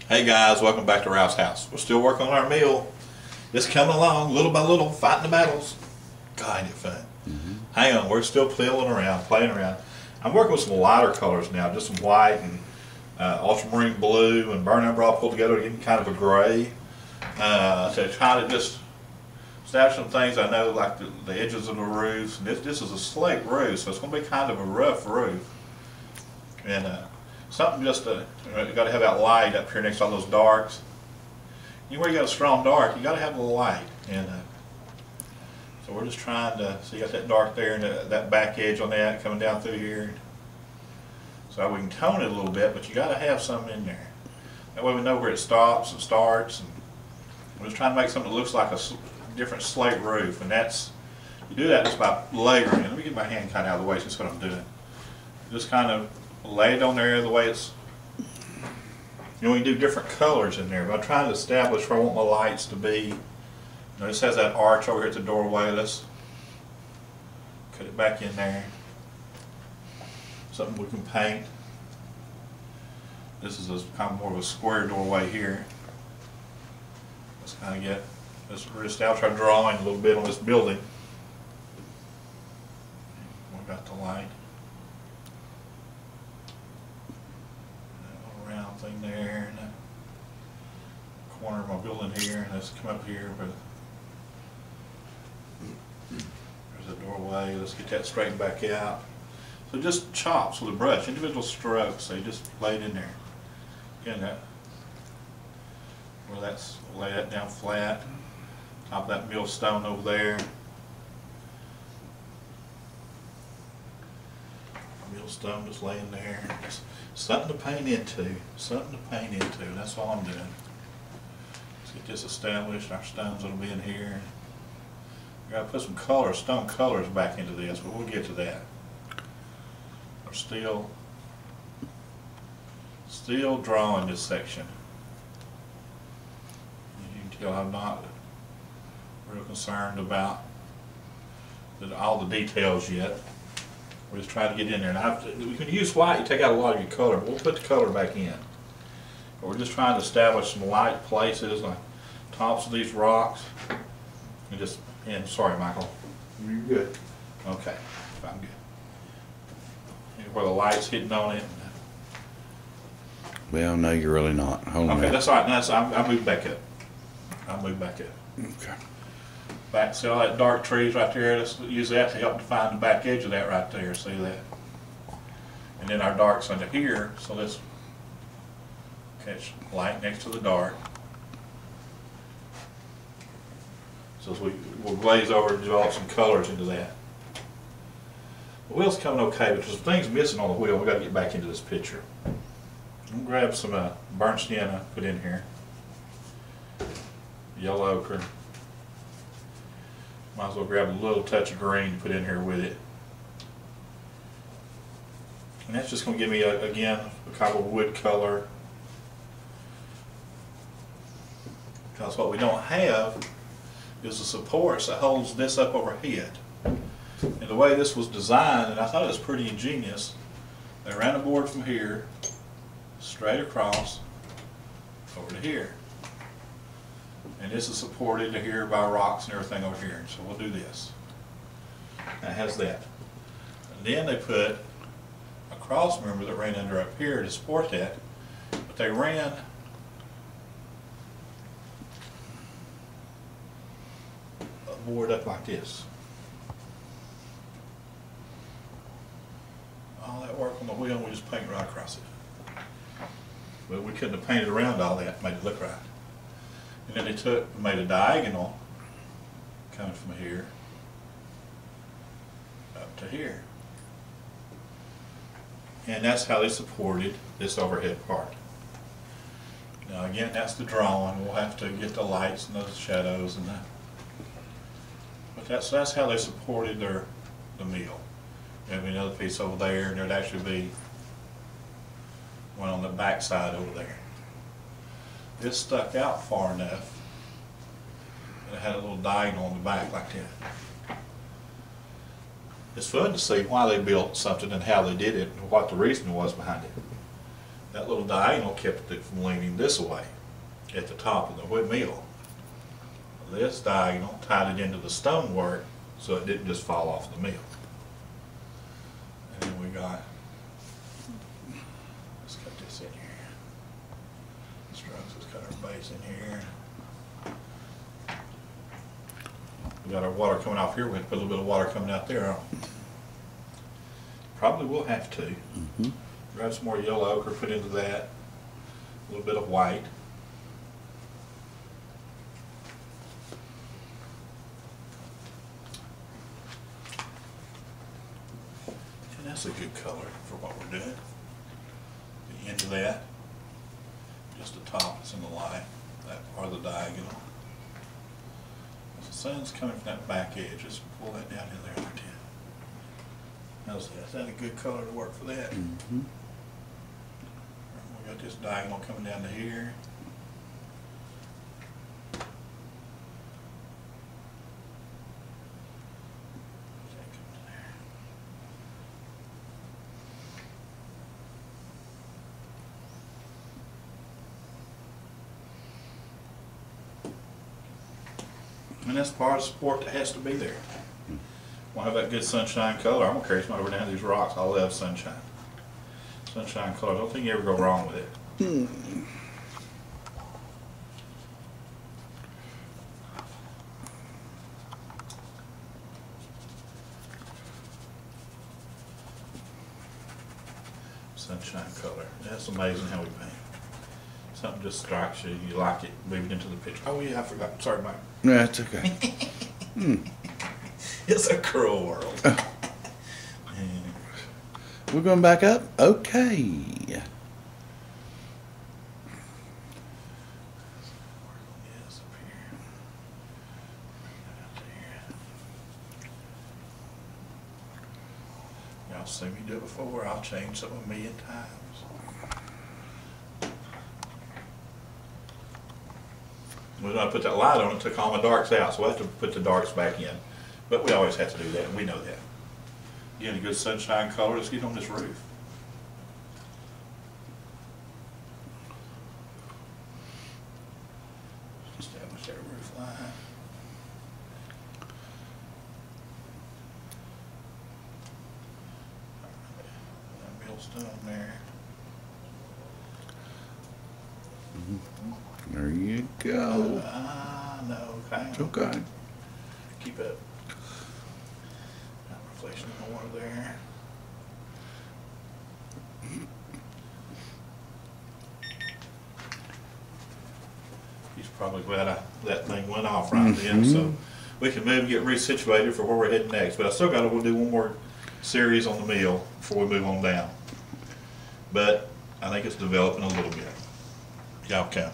Hey guys, welcome back to Ralph's house. We're still working on our meal. It's coming along little by little, fighting the battles. God, ain't it fun. Hang on, we're still playing around. I'm working with some lighter colors now, just some white and ultramarine blue and burnt umber all pulled together to give kind of a gray. To try to just establish some things I know, like the edges of the roofs. And this is a slate roof, so it's going to be kind of a rough roof. And something just you got to have that light up here next to all those darks. Anywhere you got a strong dark, you got to have a little light. And so we're just trying to, so you got that dark there and that back edge on that coming down through here. So we can tone it a little bit, but you got to have something in there. That way we know where it stops and starts. And we're just trying to make something that looks like a different slate roof. And that's, you do that just by layering. Let me get my hand kind of out of the way, so that's what I'm doing. Just kind of lay it on there the way it's, you know, we can do different colors in there, but I'm trying to establish where I want my lights to be. You know, this has that arch over here at the doorway. Let's cut it back in there. Something we can paint. This is kind of more of a square doorway here. Let's kind of get, let's establish our drawing a little bit on this building. We got the light. Thing there, and the corner of my building here, and let's come up here, but there's a doorway. Let's get that straightened back out. So just chops with a brush, individual strokes. So you just lay it in there. Again, that where that's, lay that down flat. Top of that millstone over there. Millstone just laying there. Just something to paint into. Something to paint into. That's all I'm doing. Let's get this established. Our stones that'll be in here. We gotta put some colors, stone colors back into this, but we'll get to that. We're still drawing this section. You can tell I'm not real concerned about all the details yet. We're just trying to get in there. And we can use white, you take out a lot of your color, but we'll put the color back in. But we're just trying to establish some light places, like tops of these rocks. And just, and sorry Michael. You're good. Okay, I'm good. And where the light's hitting on it. Well, no, you're really not. Hold on. Okay, that's all right. That's, I'll move back up. I'll move back up. Okay. Back, see all that dark trees right there? Let's use that to help define the back edge of that right there. See that? And then our darks under here. So let's catch light next to the dark. So as we'll glaze over and develop some colors into that. The wheel's coming okay, but there's some things missing on the wheel. We've got to get back into this picture. I'm going to grab some burnt sienna, put in here. Yellow ochre. Might as well grab a little touch of green to put in here with it. And that's just going to give me, again, a kind of wood color. Because what we don't have is the supports that holds this up overhead. And the way this was designed, and I thought it was pretty ingenious, they ran a board from here, straight across, over to here. And this is supported here by rocks and everything over here. So we'll do this. That has that. And then they put a cross member that ran under up here to support that. But they ran a board up like this. All that work on the wheel, we just paint right across it. But we couldn't have painted around all that, made it look right. And then they made a diagonal coming from here up to here. And that's how they supported this overhead part. Now again, that's the drawing. We'll have to get the lights and those shadows and that. But that's how they supported the meal. There'd be another piece over there, and there'd actually be one on the back side over there. This stuck out far enough that it had a little diagonal on the back like that. It's fun to see why they built something and how they did it and what the reason was behind it. That little diagonal kept it from leaning this way at the top of the windmill. This diagonal tied it into the stonework so it didn't just fall off the mill. And then we got, let's cut this in here. Let's cut our base in here. We got our water coming off here. We have to put a little bit of water coming out there. Probably will have to. Grab some more yellow ochre, put into that. A little bit of white. And that's a good color for what we're doing. The end of that, just the top is in the light, that part of the diagonal. As the sun's coming from that back edge, just pull that down in there like that. How's that? Is that a good color to work for that? We got this diagonal coming down to here. And that's part of the support that has to be there. We'll have that good sunshine color. I'm gonna carry some over down these rocks. I love sunshine. Sunshine color. I don't think you ever go wrong with it. Sunshine color. That's amazing how we paint. Something just strikes you. You like it. Move it into the picture. Oh yeah, I forgot. Sorry, Mike. Yeah, it's okay. It's a cruel world. We're going back up? Okay. Y'all seen me do it before. I'll change something a million times. When I put that light on, it took all my darks out, so I have to put the darks back in. But we always have to do that, and we know that. Getting a good sunshine color, let's get on this roof. Establish that roof line. That millstone there. There you go. No, okay. It's okay. Keep up. Got reflection in the water there. He's probably glad that thing went off right then, so we can move and get resituated for where we're heading next. But I still got to do one more series on the mill before we move on down. But I think it's developing a little bit. Y'all come.